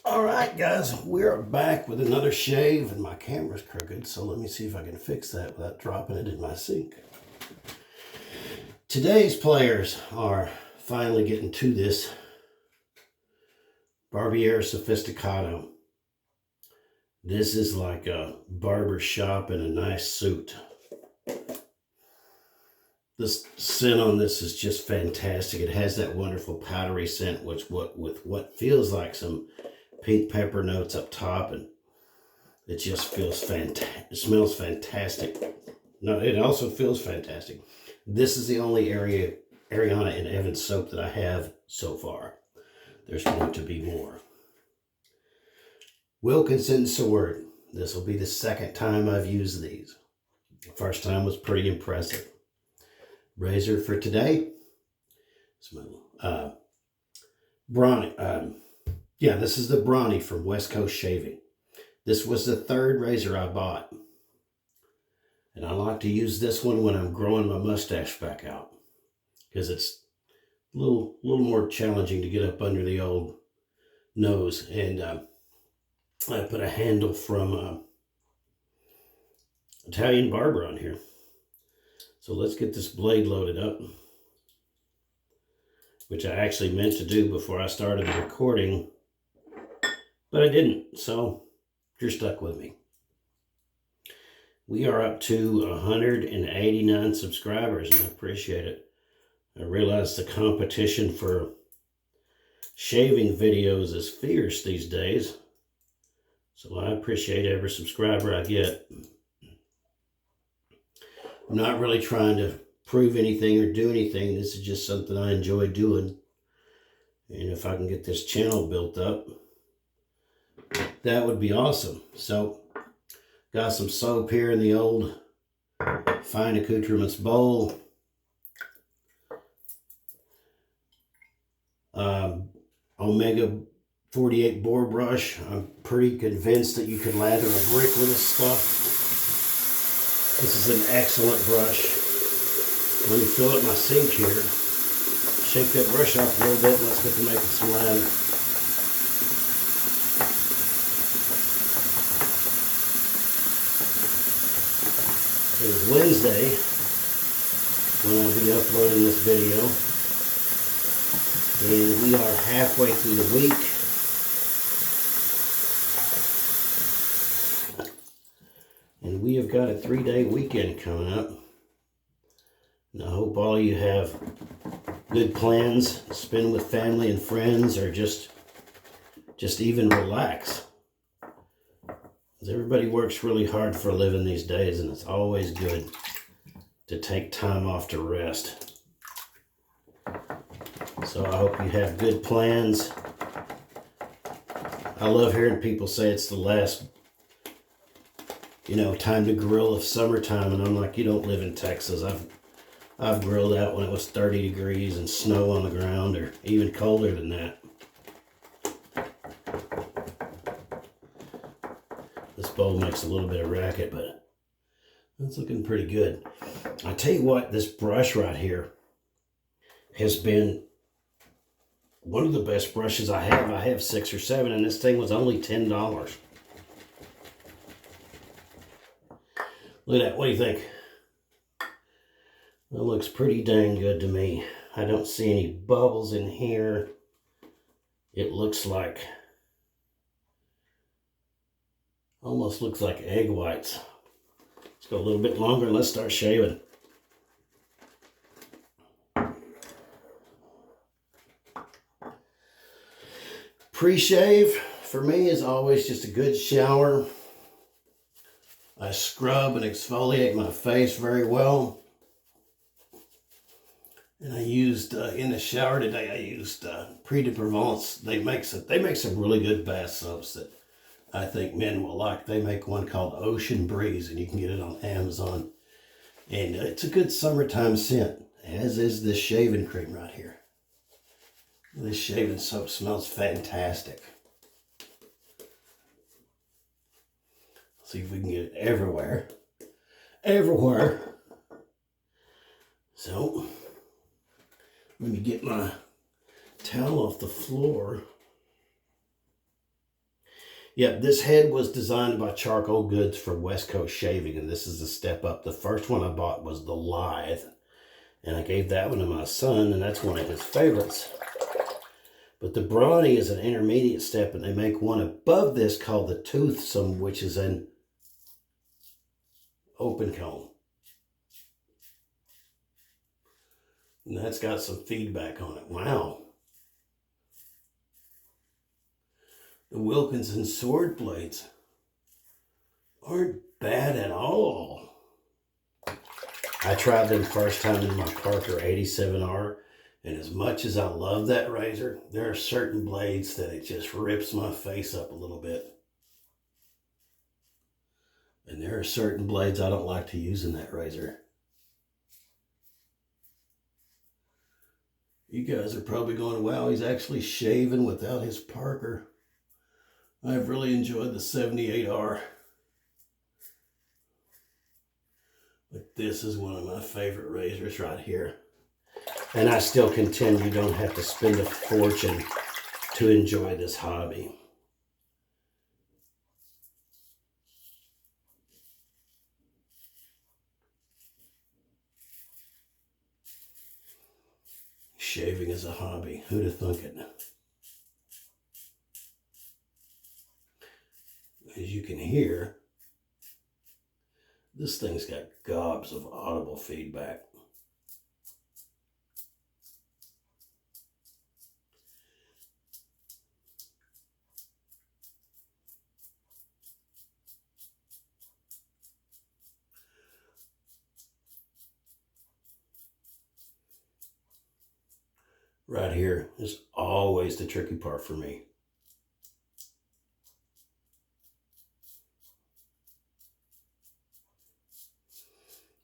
All right, guys, we're back with another shave, and my camera's crooked, so let me see if I can fix that without dropping it in my sink. Today's players are finally getting to this Barbiere Sofisticato. This is like a barber shop in a nice suit. The scent on this is just fantastic. It has that wonderful powdery scent, with what feels like some pink pepper notes up top, and it just feels fantastic. It smells fantastic. No, it also feels fantastic. This is the only Ariana and Evans soap that I have so far. There's going to be more. Wilkinson sword. This will be the second time I've used these. The first time was pretty impressive. Razor for today. Brawny. This is the Brawny from West Coast Shaving. This was the third razor I bought. And I like to use this one when I'm growing my mustache back out, because it's a little more challenging to get up under the old nose. And I put a handle from Italian Barber on here. So let's get this blade loaded up, which I actually meant to do before I started the recording, but I didn't, so you're stuck with me. We are up to 189 subscribers, and I appreciate it. I realize the competition for shaving videos is fierce these days, so I appreciate every subscriber I get. I'm not really trying to prove anything or do anything. This is just something I enjoy doing. And if I can get this channel built up, that would be awesome. So, got some soap here in the old fine accoutrements bowl. Omega 48 boar brush. I'm pretty convinced that you could lather a brick with this stuff. This is an excellent brush. Let me fill up my sink here. Shake that brush off a little bit and let's get to making some lather. It is Wednesday when I'll be uploading this video, and we are halfway through the week. And we have got a 3-day weekend coming up. And I hope all of you have good plans, spend with family and friends, or just even relax. Because everybody works really hard for a living these days, and it's always good to take time off to rest. So I hope you have good plans. I love hearing people say it's the last time to grill of summertime, and I'm like, you don't live in Texas. I've grilled out when it was 30 degrees and snow on the ground, or even colder than that. This bowl makes a little bit of racket, but it's looking pretty good. I tell you what, this brush right here has been one of the best brushes I have. I have 6 or 7, and this thing was only $10. Look at that. What do you think? That looks pretty dang good to me. I don't see any bubbles in here. It looks like, almost looks like egg whites. Let's go a little bit longer and let's start shaving. Pre-shave for me is always just a good shower. I scrub and exfoliate my face very well. And I used, in the shower today, I used Prix de Provence. They make some really good bath soaps that I think men will like. They make one called Ocean Breeze, and you can get it on Amazon. And it's a good summertime scent, as is this shaving cream right here. This shaving soap smells fantastic. See if we can get it everywhere. Everywhere. So, let me get my towel off the floor. Yeah, this head was designed by Charcoal Goods for West Coast Shaving, and this is a step up. The first one I bought was the Lithe, and I gave that one to my son, and that's one of his favorites. But the Brawny is an intermediate step, and they make one above this called the Toothsome, which is an open comb. And that's got some feedback on it. Wow. The Wilkinson sword blades aren't bad at all. I tried them first time in my Parker 87R, and as much as I love that razor, there are certain blades that it just rips my face up a little bit. And there are certain blades I don't like to use in that razor. You guys are probably going, wow, he's actually shaving without his Parker. I've really enjoyed the 78R. But this is one of my favorite razors right here. And I still contend you don't have to spend a fortune to enjoy this hobby. Shaving is a hobby. Who'd have thunk it? As you can hear, this thing's got gobs of audible feedback. Right here is always the tricky part for me.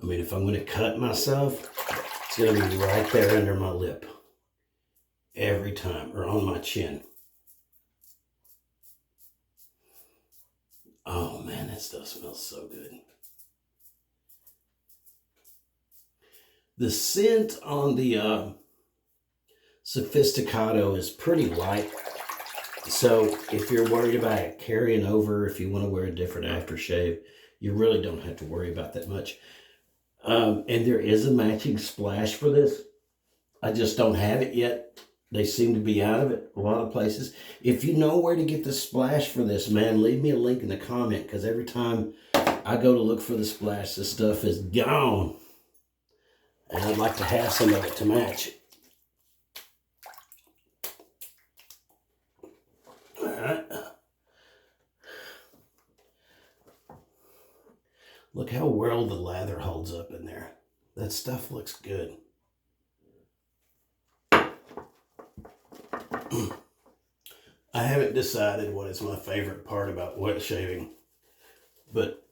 I mean, if I'm going to cut myself, it's going to be right there under my lip. Every time, or on my chin. Oh man, that stuff smells so good. The scent on the Sofisticato is pretty light. So if you're worried about it carrying over, if you want to wear a different aftershave, you really don't have to worry about that much. And there is a matching splash for this. I just don't have it yet. They seem to be out of it a lot of places. If you know where to get the splash for this, man, leave me a link in the comment, because every time I go to look for the splash, this stuff is gone. And I'd like to have some of it to match. All right. Look how well the lather holds up in there. That stuff looks good. I haven't decided what is my favorite part about wet shaving, but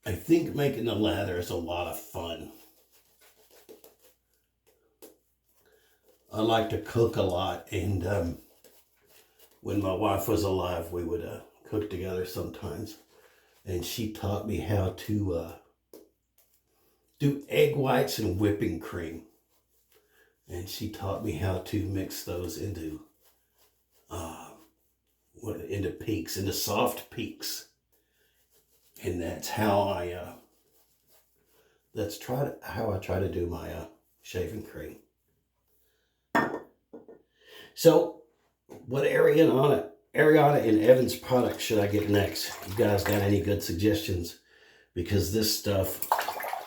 I think making the lather is a lot of fun. I like to cook a lot, and when my wife was alive, we would cook together sometimes. And she taught me how to do egg whites and whipping cream. And she taught me how to mix those into peaks, into soft peaks. And that's how how I try to do my shaving cream. So, what Ariana and Evans product should I get next? You guys got any good suggestions? Because this stuff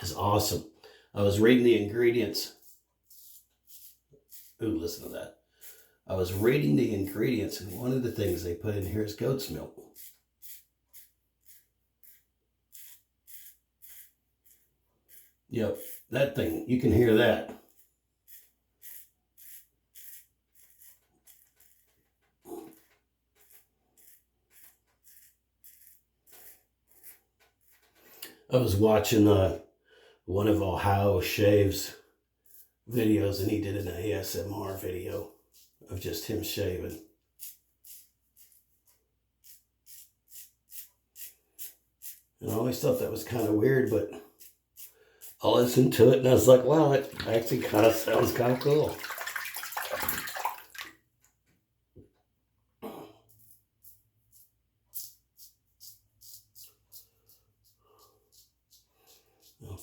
is awesome. I was reading the ingredients. Ooh, listen to that. I was reading the ingredients, and one of the things they put in here is goat's milk. Yep, that thing, you can hear that. I was watching one of Ohio Shave's videos, and he did an ASMR video of just him shaving. And I always thought that was kind of weird, but I listened to it and I was like, wow, it actually kind of sounds kind of cool.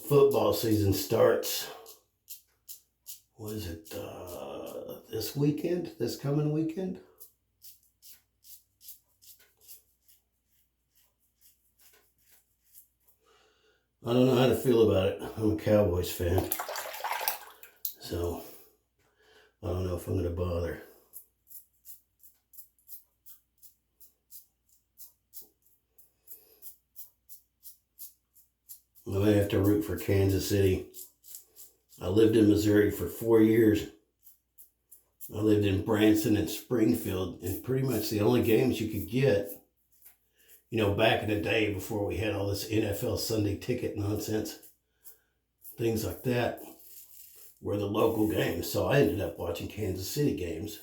football season starts. What is it? This weekend? This coming weekend? I don't know how to feel about it. I'm a Cowboys fan. So, I don't know if I'm going to bother. I may have to root for Kansas City. I lived in Missouri for 4 years. I lived in Branson and Springfield, and pretty much the only games you could get, you know, back in the day before we had all this NFL Sunday ticket nonsense, things like that, were the local games. So I ended up watching Kansas City games.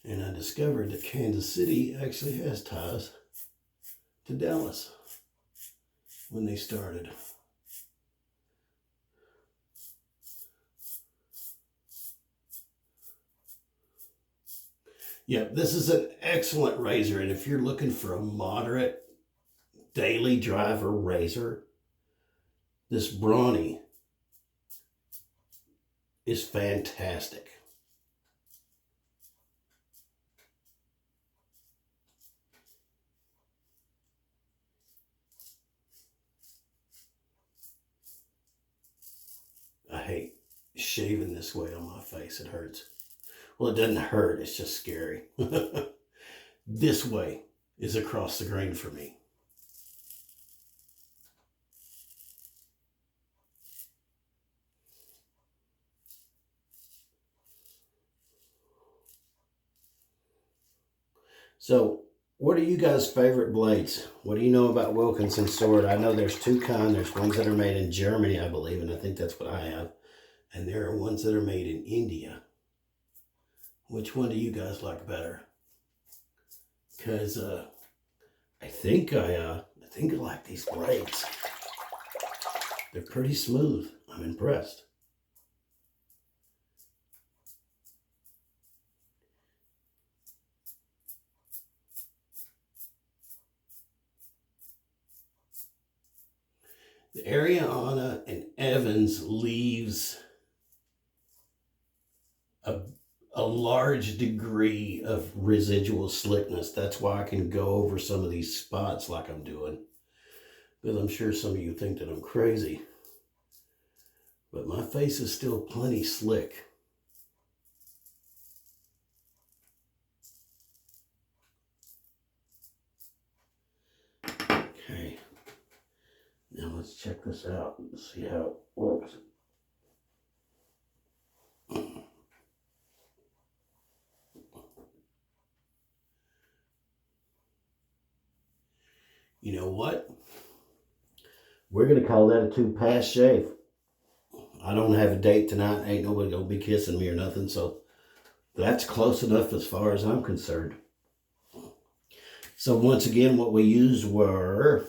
And I discovered that Kansas City actually has ties to Dallas when they started. Yep, this is an excellent razor, and if you're looking for a moderate daily driver razor, this Brawny is fantastic. I hate shaving this way on my face. It hurts. Well, it doesn't hurt. It's just scary. This way is across the grain for me. So, what are you guys' favorite blades? What do you know about Wilkinson sword? I know there's two kinds. There's ones that are made in Germany, I believe, and I think that's what I have. And there are ones that are made in India. Which one do you guys like better? Because I think I like these blades. They're pretty smooth. I'm impressed. The Ariana and Evans leaves a large degree of residual slickness. That's why I can go over some of these spots like I'm doing. Because I'm sure some of you think that I'm crazy. But my face is still plenty slick. Okay. Now let's check this out and see how it works. You know what? We're going to call that a 2-pass shave. I don't have a date tonight. Ain't nobody going to be kissing me or nothing. So that's close enough as far as I'm concerned. So once again, what we used were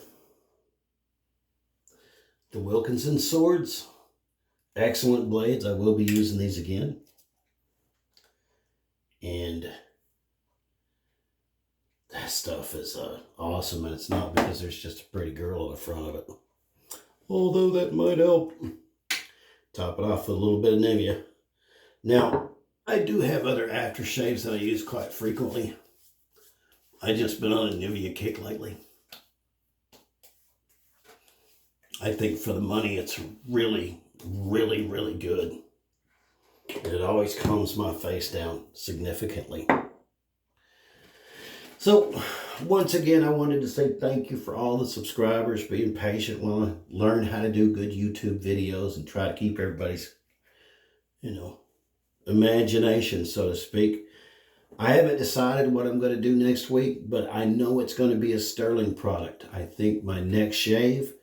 the Wilkinson swords. Excellent blades. I will be using these again. And that stuff is awesome, and it's not because there's just a pretty girl on the front of it. Although that might help. Top it off with a little bit of Nivea. Now, I do have other aftershaves that I use quite frequently. I've just been on a Nivea kick lately. I think for the money, it's really, really, really good. And it always calms my face down significantly. So, once again, I wanted to say thank you for all the subscribers, being patient while I learn how to do good YouTube videos and try to keep everybody's, imagination, so to speak. I haven't decided what I'm going to do next week, but I know it's going to be a sterling product. I think my next shave,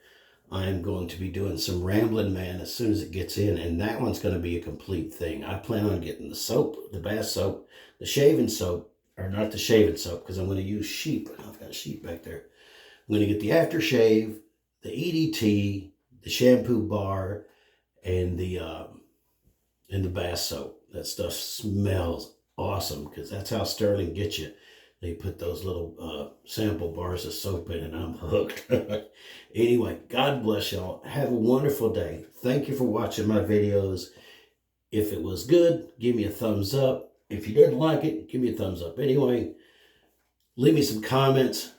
I'm going to be doing some Ramblin' Man as soon as it gets in, and that one's going to be a complete thing. I plan on getting the soap, the bath soap, the shaving soap, or not the shaving soap, because I'm going to use sheep. I've got sheep back there. I'm going to get the aftershave, the EDT, the shampoo bar, and the bath soap. That stuff smells awesome, because that's how sterling gets you. They put those little sample bars of soap in and I'm hooked. Anyway, God bless y'all. Have a wonderful day. Thank you for watching my videos. If it was good, give me a thumbs up. If you didn't like it, give me a thumbs up. Anyway, leave me some comments.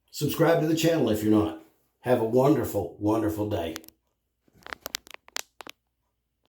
Subscribe to the channel if you're not. Have a wonderful, wonderful day.